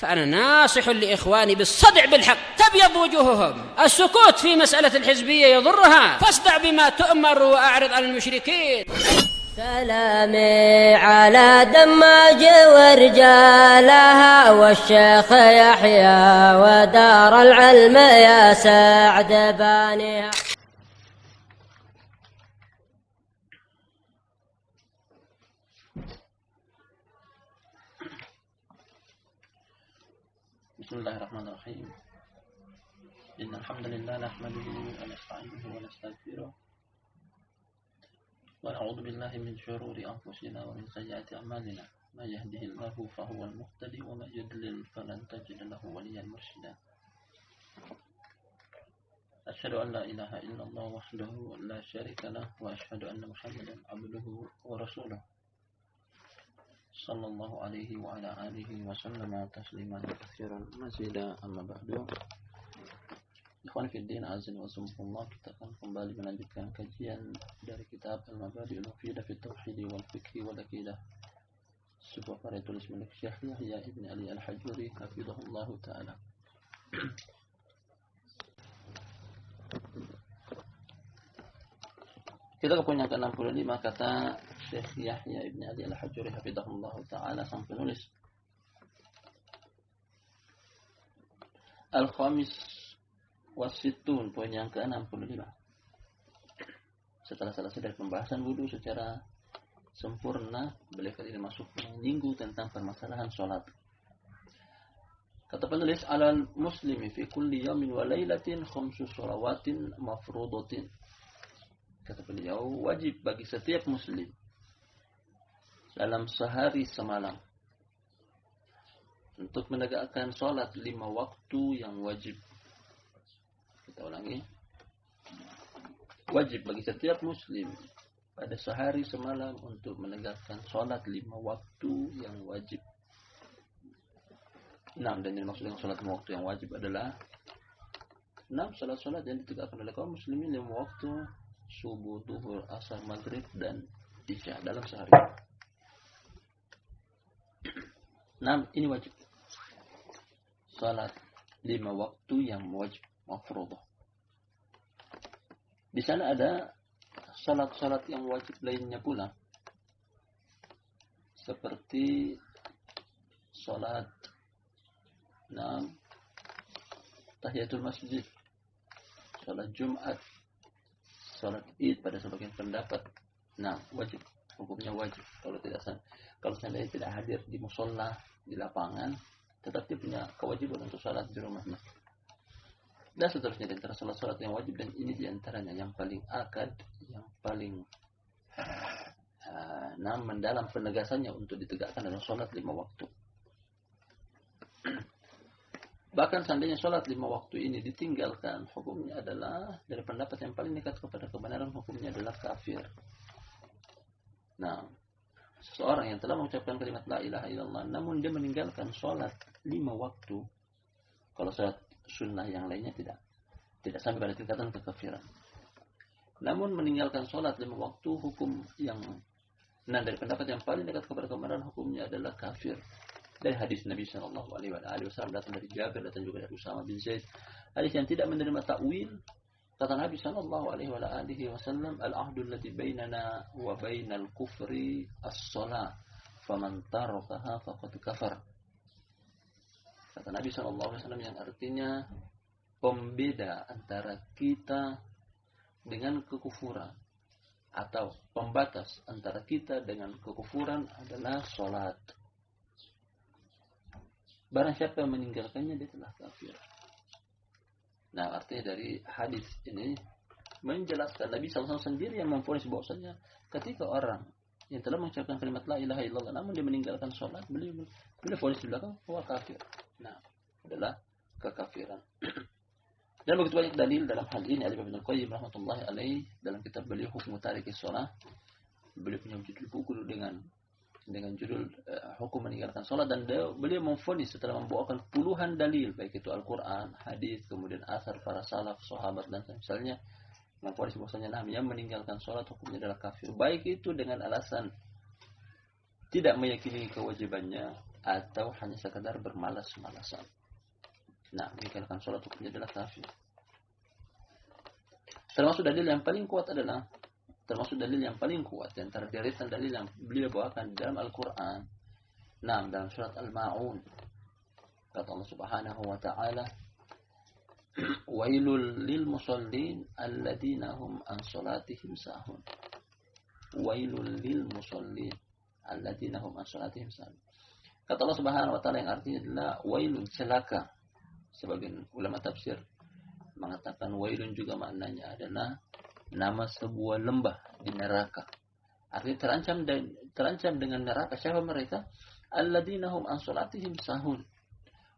فأنا ناصح لإخواني بالصدع بالحق تبيض وجوههم. السكوت في مسألة الحزبية يضرها، فاصدع بما تؤمر وأعرض عن المشركين. سلامي على دماج ورجالها والشيخ يحيى ودار العلم يا سعد بانيها. بسم الله الرحمن الرحيم. إن الحمد لله نحمده ونستعينه ونستغفره ونعوذ بالله من شرور أنفسنا ومن سيئات أعمالنا. ما يهده الله فهو المهتدي وما يضلل فلن تجد له وليا مرشدا. أشهد أن لا إله إلا الله وحده لا شريك له وأشهد أن محمدا عبده ورسوله صلى الله عليه وعلى آله وسلم تسليما كثيرا مزيدا. أما بعد, ikhwan fiddin azan wa subhanallah, kita akan kembali melanjutkan kajian dari kitab Al-Mabadi'ul Mufidah fi Tauhid wal Fiqh wal Aqidah, sebuah karya tulis milik Syekh Yahya ibn Ali Al-Hajuri hafizahullah ta'ala. Kita ke poin yang ke-65, kata Syekh Yahya ibn Ali Al-Hajuri hafizahullah ta'ala, sang penulis. Al-Khamis Wasitun, poin yang ke-65. Setelah selesai dari pembahasan wudu secara sempurna, beliau kali ini masuk menyinggung tentang permasalahan sholat. Kata penulis, alal muslimi fi kulli yawmin wa laylatin khamsu shalawatin mafrudatin. Kata beliau, wajib bagi setiap muslim dalam sehari semalam untuk menegakkan sholat 5 waktu yang wajib. Kita ulangi. Wajib bagi setiap muslim pada sehari semalam untuk menegakkan sholat 5 waktu yang wajib. Dan yang dimaksud dengan sholat 5 waktu yang wajib adalah 6 sholat-sholat yang ditegakkan oleh kaum muslimin 5 waktu: subuh, duhur, asar, maghrib, dan isya dalam sehari. 6 ini wajib. Salat 5 waktu yang wajib, mafruḍah. Di sana ada salat-salat yang wajib lainnya pula, seperti salat tahiyatul masjid, salat Jumat, salat Id pada sebagian pendapat. Wajib, hukumnya wajib. Kalau seandainya tidak hadir di musola, di lapangan, tetap dia punya kewajiban untuk salat di rumahnya. Dan seterusnya di antara salat-salat yang wajib, dan ini di antaranya yang paling akad, yang paling mendalam penegasannya untuk ditegakkan adalah salat 5 waktu. Bahkan seandainya salat 5 waktu ini ditinggalkan, hukumnya adalah, dari pendapat yang paling dekat kepada kebenaran, hukumnya adalah kafir. Seseorang yang telah mengucapkan kalimat la ilaha illallah namun dia meninggalkan salat 5 waktu, kalau salat sunnah yang lainnya tidak sampai pada tingkatan kekafiran. Namun meninggalkan salat 5 waktu, hukum yang dari pendapat yang paling dekat kepada kebenaran, hukumnya adalah kafir. Dari hadis Nabi sallallahu alaihi wasallam, datang dari Jabir, datang juga dari Usama bin Zaid, hadis yang tidak menerima takwil. Kata Nabi sallallahu alaihi wasallam, al-ahdu alladhi bainana wa bainal kufri as-shalah, faman tarakaha faqad kafar. Kata Nabi sallallahu alaihi wasallam, yang artinya pembeda antara kita dengan kekufuran, atau pembatas antara kita dengan kekufuran adalah salat. Barang siapa yang meninggalkannya, dia telah kafir. Artinya dari hadis ini menjelaskan Nabi SAW sendiri yang memvonis bahwasanya ketika orang yang telah mengucapkan kalimat la ilaha illallah namun dia meninggalkan sholat, beliau vonis di belakang bahwa kafir. Adalah kekafiran. Dan begitu banyak dalil dalam hal ini. Al-Imam Ibnu Qayyim rahmatullahi alaih dalam kitab beliau Hukmu Tarikis Shalah, beliau punya judul buku dengan judul hukum meninggalkan sholat, dan beliau memvonis setelah membawakan puluhan dalil, baik itu Al-Quran, hadis, kemudian asar para salaf, sahabat, dan misalnya, memvonis bahwasanya yang meninggalkan sholat hukumnya adalah kafir, baik itu dengan alasan tidak meyakini kewajibannya, atau hanya sekadar bermalas-malasan. Nah, meninggalkan sholat hukumnya adalah kafir. Termasuk dalil yang paling kuat di antara deretan dalil yang beliau bawakan di dalam Al-Quran. Nah, dalam surat Al-Ma'un, kata Allah Subhanahu wa ta'ala, wailul lil musallin alladzina hum an salatihim sahun. Wailul lil musallin alladzina hum an salatihim sahun. Kata Allah Subhanahu wa ta'ala yang artinya adalah wailun, celaka. Sebagian ulama tafsir mengatakan wailun juga maknanya adalah nama sebuah lembah di neraka. Artinya terancam dengan neraka. Siapa mereka? Alladzina hum an salatihim sahun.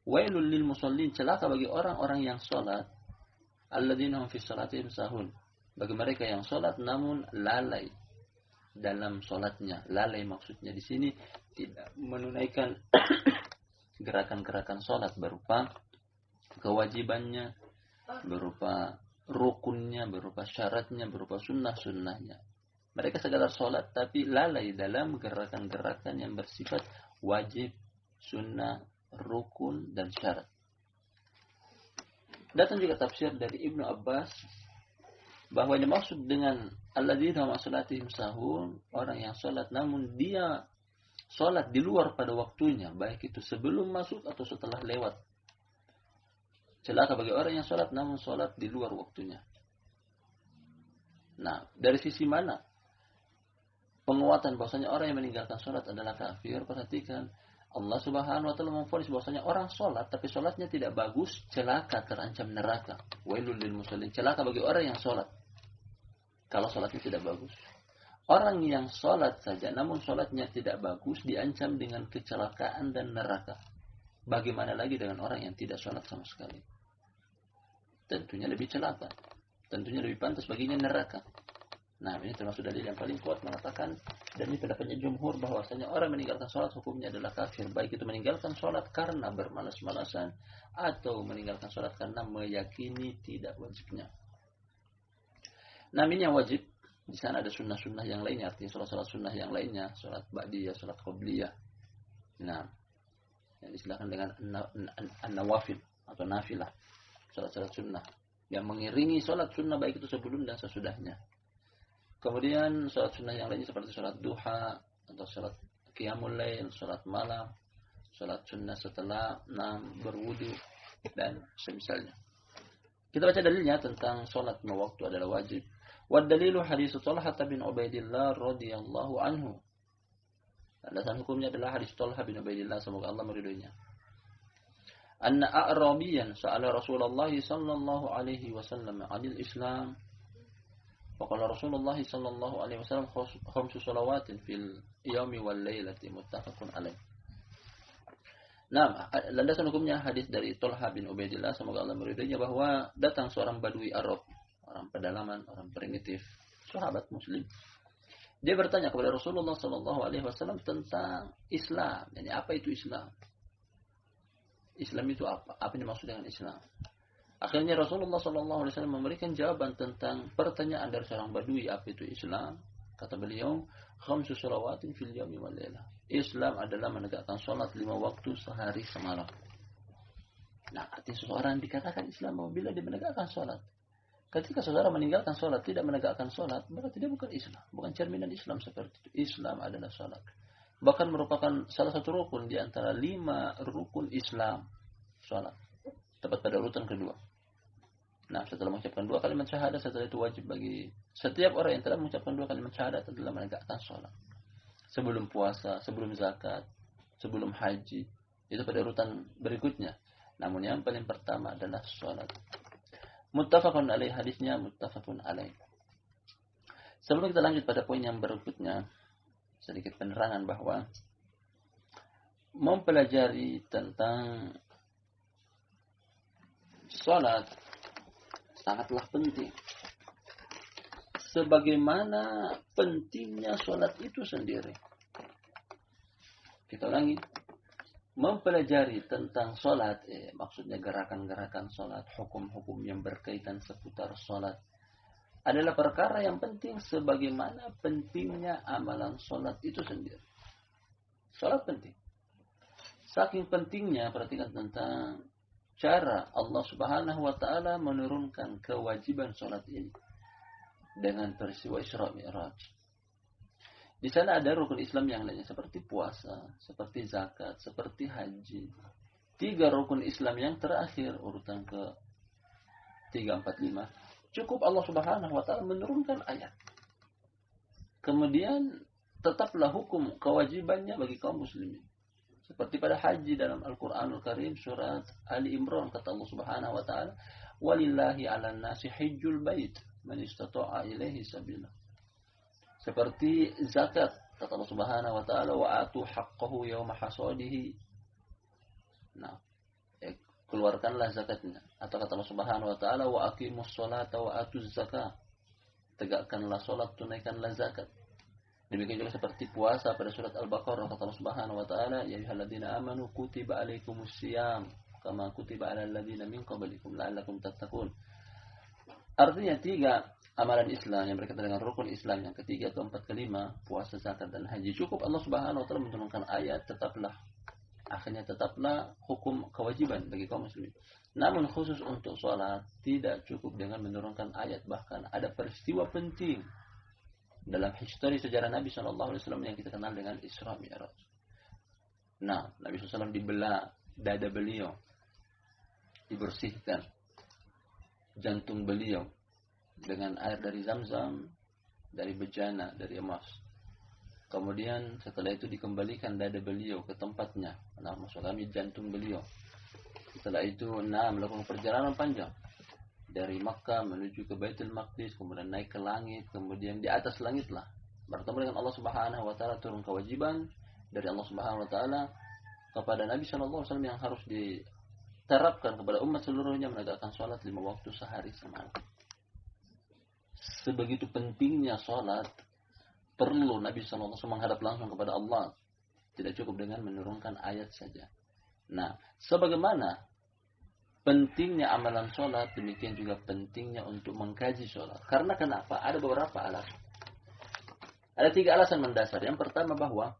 Wailul lil musallin, celaka bagi orang-orang yang salat. Alladzina hum fi salatihim sahun. Bagi mereka yang salat namun lalai dalam salatnya. Lalai maksudnya di sini tidak menunaikan gerakan-gerakan salat berupa kewajibannya, berupa rukunnya, berupa syaratnya, berupa sunnah-sunnahnya. Mereka sekadar sholat tapi lalai dalam gerakan-gerakan yang bersifat wajib, sunnah, rukun, dan syarat. Datang juga tafsir dari Ibnu Abbas bahwa yang maksud dengan alladzina hum an salatihim sahun, orang yang sholat namun dia sholat di luar pada waktunya, baik itu sebelum masuk atau setelah lewat. Celaka bagi orang yang sholat namun sholat di luar waktunya. Nah, dari sisi mana penguatan bahwasanya orang yang meninggalkan sholat adalah kafir? Perhatikan, Allah Subhanahu wa ta'ala memvonis bahwasanya orang sholat tapi sholatnya tidak bagus, celaka, terancam neraka. Wailul lil musallin, celaka bagi orang yang sholat kalau sholatnya tidak bagus. Orang yang sholat saja namun sholatnya tidak bagus diancam dengan kecelakaan dan neraka. Bagaimana lagi dengan orang yang tidak sholat sama sekali? Tentunya lebih celaka. Tentunya lebih pantas baginya neraka. Nah, ini termasuk dalil yang paling kuat mengatakan, dan ini pendapatnya jumhur, bahwasanya orang meninggalkan sholat hukumnya adalah kafir. Baik itu meninggalkan sholat karena bermalas-malasan atau meninggalkan sholat karena meyakini tidak wajibnya. Nah, ini yang wajib. Di sana ada sunnah-sunnah yang lainnya, artinya sholat-sholat sunnah yang lainnya, sholat ba'diyah, sholat qobliyah. Nah, yang istilahkan dengan an-nawafil atau nafilah. Salat-salat sunnah yang mengiringi salat sunnah baik itu sebelum dan sesudahnya. Kemudian salat sunnah yang lainnya seperti salat duha atau salat qiyamul lail, salat malam, salat sunnah setelah berwudu dan semisalnya. Kita baca dalilnya tentang salat lima waktu adalah wajib. Wad dalilu hadis Talhah bin Ubaidillah radhiyallahu anhu. Landasan hukumnya adalah hadis Talhah bin Ubaidillah, semoga Allah meridhoinya. Anna a'rabiyan sa'ala Rasulullah sallallahu alaihi wasallam 'anil Islam. Faqala Rasulullah sallallahu alaihi wasallam khamsu salawatin fil yawmi wal lailati muttafaqun alaih. Nah, landasan hukumnya hadis dari Talhah bin Ubaidillah, semoga Allah meridhoinya, bahwa datang seorang badui Arab, orang pedalaman, orang primitif, sahabat muslim. Dia bertanya kepada Rasulullah sallallahu alaihi wasallam tentang Islam. Yani apa itu Islam? Islam itu apa? Apa yang dimaksud dengan Islam? Akhirnya Rasulullah SAW memberikan jawaban tentang pertanyaan dari seorang badui, apa itu Islam? Kata beliau, khamsu salawatin fil yawmi wal lailah. Islam adalah menegakkan salat 5 waktu sehari semalam. Nah, artinya seseorang dikatakan Islam apabila dia menegakkan salat. Ketika seseorang meninggalkan salat, tidak menegakkan salat, berarti dia bukan Islam, bukan cerminan Islam seperti itu. Islam adalah salat. Bahkan merupakan salah satu rukun di antara 5 rukun Islam, salat. Tepat pada urutan kedua. Nah, setelah mengucapkan 2 kalimat syahadat, setelah itu wajib bagi setiap orang yang telah mengucapkan 2 kalimat syahadat adalah menegakkan salat. Sebelum puasa, sebelum zakat, sebelum haji, itu pada urutan berikutnya. Namun yang paling pertama adalah salat. Muttafaqun alaih, hadisnya muttafaqun alaih. Sebelum kita lanjut pada poin yang berikutnya, sedikit penerangan bahwa mempelajari tentang salat sangatlah penting. Sebagaimana pentingnya salat itu sendiri. Kita ulangi. Mempelajari tentang salat, maksudnya gerakan-gerakan salat, hukum-hukum yang berkaitan seputar salat, adalah perkara yang penting sebagaimana pentingnya amalan salat itu sendiri. Salat penting. Saking pentingnya perhatikan tentang cara Allah Subhanahu wa taala menurunkan kewajiban salat ini dengan peristiwa Isra Mi'raj. Di sana ada rukun Islam yang lainnya seperti puasa, seperti zakat, seperti haji. 3 rukun Islam yang terakhir urutan ke 3, 4, 5. Cukup Allah Subhanahu wa taala menurunkan ayat. Kemudian tetaplah hukum kewajibannya bagi kaum muslimin. Seperti pada haji dalam Al-Qur'anul Karim surat Ali Imran kata Allah Subhanahu wa taala, "Walillahi 'alan nasi hajjul bait man istata'a ilaihi sabila." Seperti zakat kata Allah Subhanahu wa taala, "Wa atu haqqahu yawma hasadihi." Nah, keluarkanlah zakatnya. Atau kata Allah Subhanahu wa taala, "Wa aqimus sholata wa atuz zakah." Tegakkanlah salat, tunaikanlah zakat. Demikian juga seperti puasa pada surat Al-Baqarah kata Allah Subhanahu wa taala, "Ya ayyuhalladzina amanu kutiba alaikumusiyam kama kutiba alal ladzina min qablikum la'allakum tattaqun." Artinya 3 amalan Islam yang berkaitan dengan rukun Islam yang ketiga, keempat, kelima, puasa, zakat dan haji. Cukup Allah Subhanahu wa taala menurunkan ayat tetaplah hukum kewajiban bagi kaum muslimin. Namun khusus untuk sholat tidak cukup dengan menurunkan ayat, bahkan ada peristiwa penting dalam histori sejarah Nabi SAW yang kita kenal dengan Isra Mi'raj. Nah, Nabi SAW dibelah dada beliau, dibersihkan jantung beliau dengan air dari Zamzam, dari bejana, dari emas. Kemudian setelah itu dikembalikan dada beliau ke tempatnya, maksud kami jantung beliau. Setelah itu melakukan perjalanan panjang dari Makkah menuju ke Baitul Maqdis, kemudian naik ke langit, kemudian di atas langit lah bertemu dengan Allah Subhanahu wa taala, turun kewajiban dari Allah Subhanahu wa taala kepada Nabi sallallahu alaihi wasallam yang harus diterapkan kepada umat seluruhnya, menegakkan salat 5 waktu sehari semalam. Sebegitu pentingnya salat, perlu Nabi sallallahu alaihi wasallam menghadap langsung kepada Allah. Tidak cukup dengan menurunkan ayat saja. Nah, sebagaimana pentingnya amalan sholat, demikian juga pentingnya untuk mengkaji sholat. Karena kenapa? Ada beberapa alasan. Ada 3 alasan mendasar. Yang pertama bahwa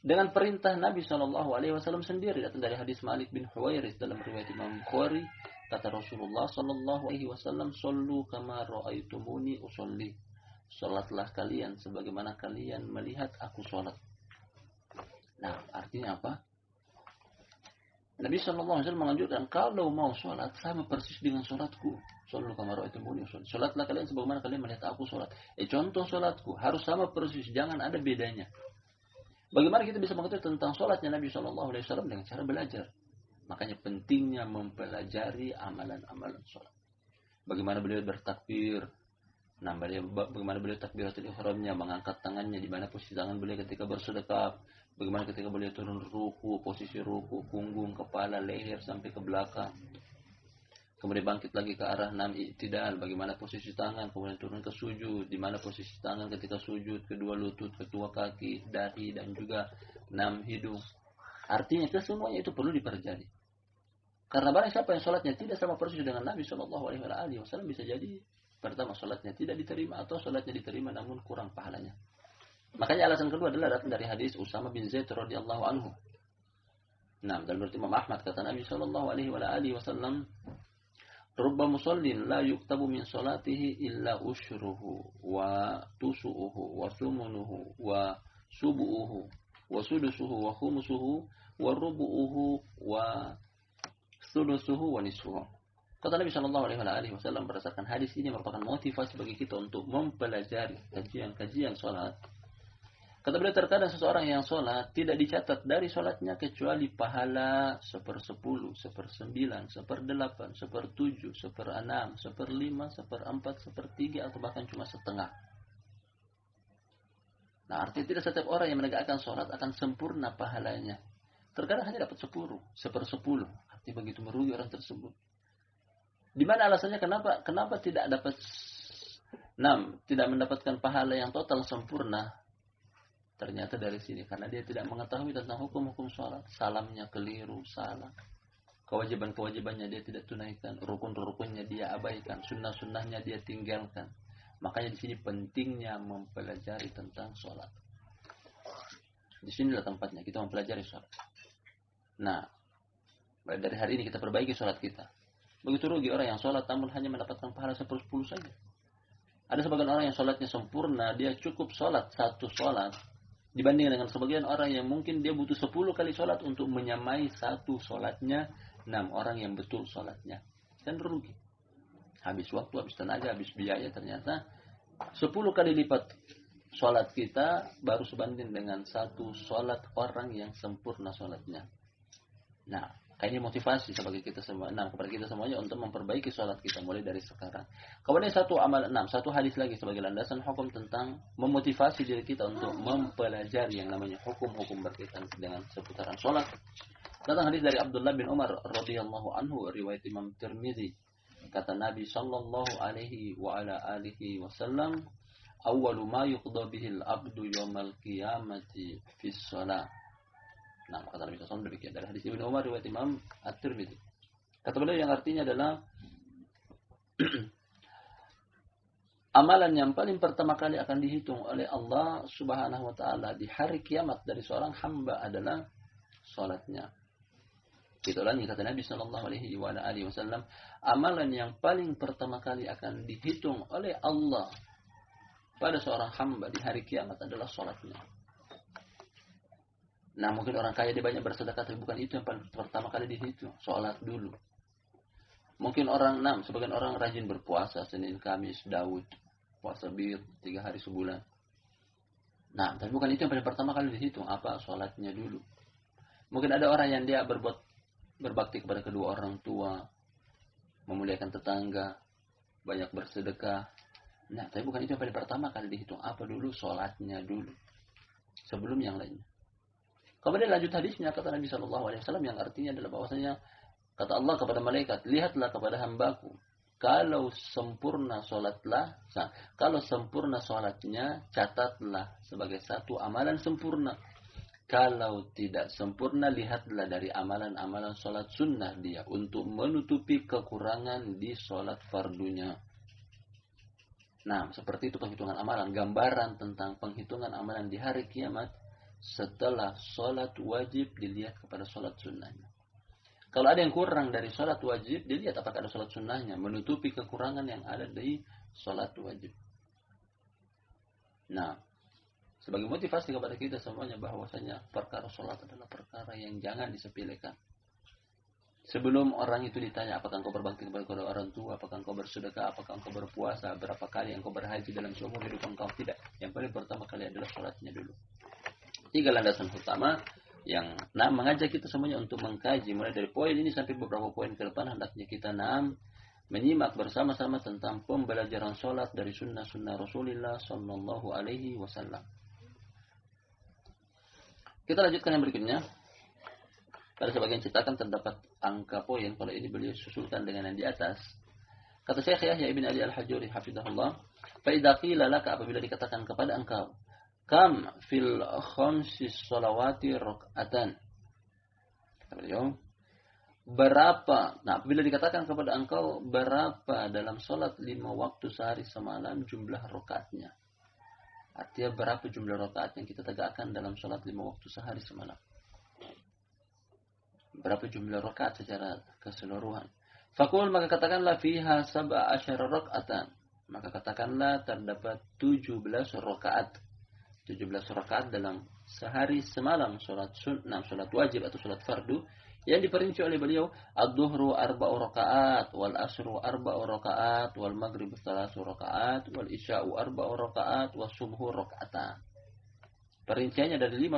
dengan perintah Nabi SAW sendiri, datang dari hadis Malik bin Huwairis dalam riwayat Imam Bukhari, kata Rasulullah SAW, "Shollu kama ra'aitumuni usolli." Sholatlah kalian sebagaimana kalian melihat aku sholat. Nah, artinya apa? Nabi SAW menganjurkan kalau mau sholat sama persis dengan sholatku. Shollu kama ra'aitumuni usolli. Sholatlah kalian sebagaimana kalian melihat aku sholat. Contoh sholatku harus sama persis, jangan ada bedanya. Bagaimana kita bisa mengetahui tentang sholatnya Nabi SAW dengan cara belajar? Makanya pentingnya mempelajari amalan-amalan sholat. Bagaimana beliau bertakbir, bagaimana beliau takbiratul ihramnya, mengangkat tangannya, di mana posisi tangan beliau ketika bersedekap, bagaimana ketika beliau turun ruku, posisi ruku, punggung, kepala, leher sampai ke belakang. Kemudian bangkit lagi ke arah 6 i'tidal, bagaimana posisi tangan, kemudian turun ke sujud, di mana posisi tangan ketika sujud, kedua lutut, kedua kaki, dahi dan juga 6 hidung. Artinya kesemuanya itu perlu dipelajari. Karena barang siapa yang sholatnya tidak sama persis dengan Nabi SAW, bisa jadi pertama sholatnya tidak diterima atau sholatnya diterima namun kurang pahalanya. Makanya alasan kedua adalah datang dari hadis Usama bin Zaid radhiyallahu anhu. Nah, dalam riwayat Imam Ahmad kata Nabi SAW, "Rubba musallin la yuktabu min salatihi illa usyruhu wa tusu'uhu wa thumunuhu wa subu'uhu wa sudusuhu wa khumusuhu wa rubu'uhu wa sudusuhu wa nisfuhu." Kata Nabi SAW berdasarkan hadis ini merupakan motivasi bagi kita untuk mempelajari kajian-kajian sholat. Kata beliau, terkadang seseorang yang sholat tidak dicatat dari sholatnya kecuali pahala 1/10, 1/9, 1/8, 1/7, 1/6, 1/5, 1/4, 1/3 atau bahkan cuma setengah. Nah, artinya tidak setiap orang yang menegakkan sholat akan sempurna pahalanya. Terkadang hanya dapat 10, 1/10. Artinya begitu merugi orang tersebut. Di mana alasannya kenapa tidak dapat tidak mendapatkan pahala yang total sempurna? Ternyata dari sini karena dia tidak mengetahui tentang hukum-hukum sholat, salamnya keliru, salah. Kewajiban-kewajibannya dia tidak tunaikan, rukun-rukunnya dia abaikan, sunnah-sunnahnya dia tinggalkan. Makanya di sini pentingnya mempelajari tentang sholat. Di sinilah tempatnya kita mempelajari sholat. Nah, dari hari ini kita perbaiki sholat kita. Begitu rugi orang yang sholat namun hanya mendapatkan pahala 10 saja. Ada sebagian orang yang sholatnya sempurna, dia cukup sholat satu sholat dibandingkan dengan sebagian orang yang mungkin dia butuh 10 kali sholat untuk menyamai satu sholatnya 6 orang yang betul sholatnya. Dan rugi. Habis waktu, habis tenaga, habis biaya, ternyata 10 kali lipat sholat kita baru sebanding dengan satu sholat orang yang sempurna sholatnya. Nah, kayaknya motivasi sebagai kita semua, kepada kita semuanya untuk memperbaiki sholat kita mulai dari sekarang. Kemudian satu hadis lagi sebagai landasan hukum tentang memotivasi diri kita untuk mempelajari yang namanya hukum-hukum berkaitan dengan seputaran sholat. Datang hadis dari Abdullah bin Umar radhiyallahu anhu, riwayat Imam Tirmidzi. Kata Nabi sallallahu alaihi wa ala alihi wasallam, "Awwalu ma yuqda bihi al-'abdu yawmal qiyamati fi shalah." Nah, kata Nabi SAW demikian dari hadis Ibnu Umar riwayat Imam At-Tirmidzi. Kata beliau yang artinya adalah amalan yang paling pertama kali akan dihitung oleh Allah Subhanahu wa taala di hari kiamat dari seorang hamba adalah salatnya. Itulah yang kata Nabi sallallahu alaihi wasallam, amalan yang paling pertama kali akan dihitung oleh Allah pada seorang hamba di hari kiamat adalah salatnya. Nah, mungkin orang kaya dia banyak bersedekah, tapi bukan itu yang paling pertama kali dihitung. Sholat dulu. Mungkin sebagian orang rajin berpuasa, Senin, Kamis, Daud, puasa bir 3 hari sebulan. Nah, tapi bukan itu yang paling pertama kali dihitung. Apa? Sholatnya dulu. Mungkin ada orang yang dia berbakti kepada kedua orang tua, memuliakan tetangga, banyak bersedekah. Nah, tapi bukan itu yang paling pertama kali dihitung. Apa dulu? Sholatnya dulu. Sebelum yang lainnya. Kemudian lanjut hadisnya kata Nabi SAW yang artinya adalah bahwasanya kata Allah kepada malaikat, lihatlah kepada hambaku, kalau sempurna sholatnya, catatlah sebagai satu amalan sempurna. Kalau tidak sempurna, lihatlah dari amalan-amalan sholat sunnah dia untuk menutupi kekurangan di sholat fardunya. Nah, seperti itu penghitungan amalan, gambaran tentang penghitungan amalan di hari kiamat. Setelah sholat wajib dilihat kepada sholat sunnahnya. Kalau ada yang kurang dari sholat wajib, dilihat apakah ada sholat sunnahnya, menutupi kekurangan yang ada di sholat wajib. Nah, sebagai motivasi kepada kita semuanya bahwasanya perkara sholat adalah perkara yang jangan disepelekan. Sebelum orang itu ditanya, apakah engkau berbakti kepada orang tua, apakah engkau bersedekah, apakah engkau berpuasa, berapa kali engkau berhaji dalam seumur hidup engkau, tidak. Yang paling pertama kali adalah sholatnya dulu. 3 landasan utama yang mengajak kita semuanya untuk mengkaji mulai dari poin ini sampai beberapa poin ke depan. Hendaknya kita menyimak bersama-sama tentang pembelajaran sholat dari sunnah-sunnah Rasulullah Sallallahu Alaihi Wasallam. Kita lanjutkan yang berikutnya. Pada sebagian cetakan terdapat angka poin, kalau ini beliau susulkan dengan yang di atas. Kata Syekh Yahya ibn Ali al-Hajuri hafizahullah, fa idza qila laka, apabila dikatakan kepada engkau, kam fil khamsis salawati rak'atan. Kata beliau, berapa? Nah, apabila dikatakan kepada engkau berapa dalam salat 5 waktu sehari semalam jumlah rakaatnya. Artinya berapa jumlah rakaat yang kita tegakkan dalam salat 5 waktu sehari semalam. Berapa jumlah rakaat secara keseluruhan. Faqul, maka katakanlah fiha 17 rak'atan. Maka katakanlah terdapat 17 rakaat. 17 rakaat dalam sehari semalam salat sunnah, salat wajib atau salat fardu yang diperinci oleh beliau, ad-dhuhru 4 rakaat, wal asru 4 rakaat, wal maghrib 3 rakaat, wal isya'u 4 rakaat, was subhu rakaatan. Perinciannya dari 5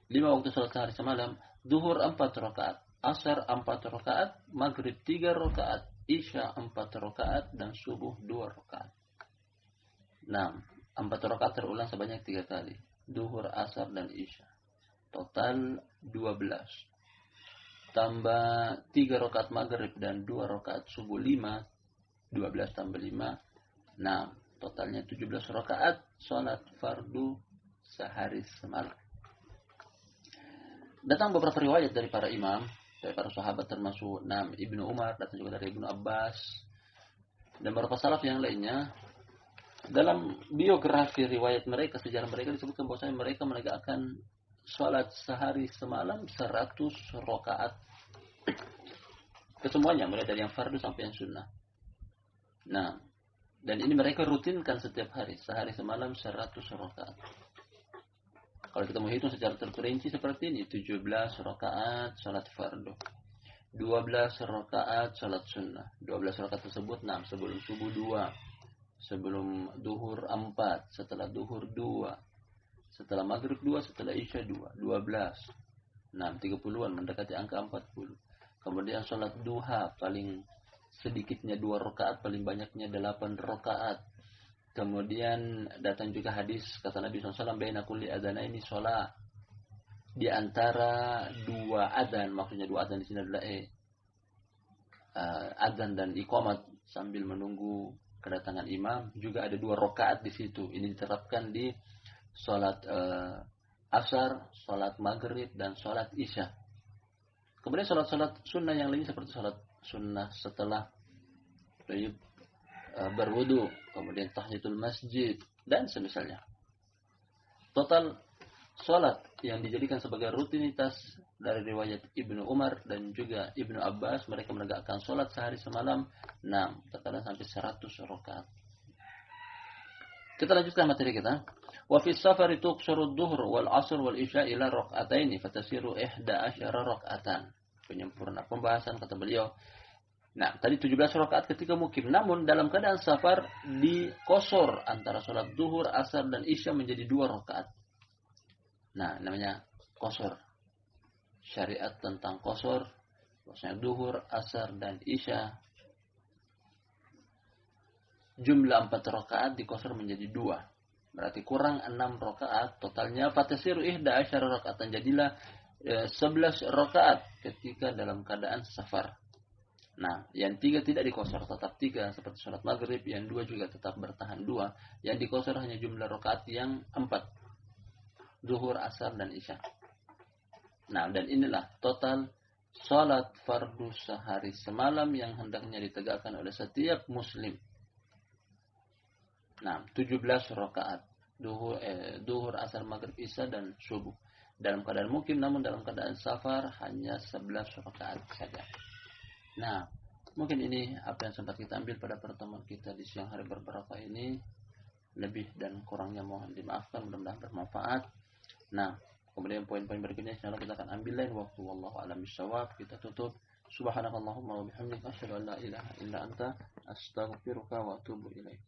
waktu salat sehari semalam, zuhur 4 rakaat, asar 4 rakaat, maghrib 3 rakaat, isya 4 rakaat, dan subuh 2 rakaat. 4 rakaat terulang sebanyak 3 kali. Duhur, asar, dan isya. Total 12. Tambah 3 rakaat maghrib dan 2 rakaat subuh 5. 12 tambah 5. Totalnya 17 rakaat salat fardu sehari semalam. Datang beberapa riwayat dari para imam, dari para sahabat termasuk Ibnu Umar, datang juga dari Ibnu Abbas, dan beberapa salaf yang lainnya. Dalam biografi riwayat mereka, sejarah mereka disebutkan bahwasanya mereka menegakkan sholat sehari semalam 100 rakaat. Kesemuanya, mulai dari yang fardu sampai yang sunnah. Nah, dan ini mereka rutinkan setiap hari, sehari semalam 100 rakaat. Kalau kita mau hitung secara terperinci seperti ini, 17 rakaat salat fardu, 12 rakaat salat sunnah. 12 rakaat tersebut 6, sebelum subuh 2, sebelum duhur 4, setelah duhur 2, setelah maghrib 2, setelah isya 2, 12. 6, 30-an, mendekati angka 40. Kemudian salat duha, paling sedikitnya 2 rakaat, paling banyaknya 8 rakaat. Kemudian datang juga hadis kata Nabi SAW, baina kulli adzanaini shalah, di antara 2 adzan, maksudnya 2 adzan di sini adalah adzan dan iqamat sambil menunggu kedatangan imam, juga ada 2 rakaat di situ. Ini diterapkan di salat asar, salat maghrib dan salat isya. Kemudian salat-salat sunnah yang lain seperti salat sunnah setelah berwudu, kemudian tahiyatul masjid dan semisalnya. Total salat yang dijadikan sebagai rutinitas dari riwayat Ibnu Umar dan juga Ibnu Abbas, mereka menegakkan salat sehari semalam 6, terkadang sampai 100 rakaat. Kita lanjutkan materi kita. Wa fi safari tuqsaru adh-dhuhr wal 'ashr wal isya ila rak'ataini fatasiru 11 rak'atan. Penyempurna pembahasan kata beliau. Nah, tadi 17 rakaat ketika mukim. Namun dalam keadaan safar dikosor antara sholat duhur, asar, dan isya menjadi 2 rakaat. Nah, namanya kosor. Syariat tentang kosor, maksudnya duhur, asar, dan isya. Jumlah 4 rakaat dikosor menjadi 2. Berarti kurang 6 rakaat. Totalnya fatasiru 11 rakaatan. Jadilah 11 rakaat ketika dalam keadaan safar. Nah, yang 3 tidak dikosor, tetap 3 seperti sholat maghrib, yang 2 juga tetap bertahan 2. Yang dikosor hanya jumlah rakaat yang 4. Zuhur, asar, dan isya. Nah, dan inilah total sholat fardu sehari semalam yang hendaknya ditegakkan oleh setiap muslim. Nah, 17 rakaat. Zuhur, asar, maghrib, isya, dan subuh. Dalam keadaan mukim, namun dalam keadaan safar hanya 11 rakaat saja. Nah, mungkin ini apa yang sempat kita ambil pada pertemuan kita di siang hari berbarakah ini. Lebih dan kurangnya mohon dimaafkan, mudah-mudahan bermanfaat. Nah, kemudian poin-poin berikutnya insyaallah kita akan ambil lain waktu. Wallahu a'lam bishawab. Kita tutup. Subhanakallahumma wa bihamdika asyhadu an la ilaha illa anta astaghfiruka wa atubu ilaik.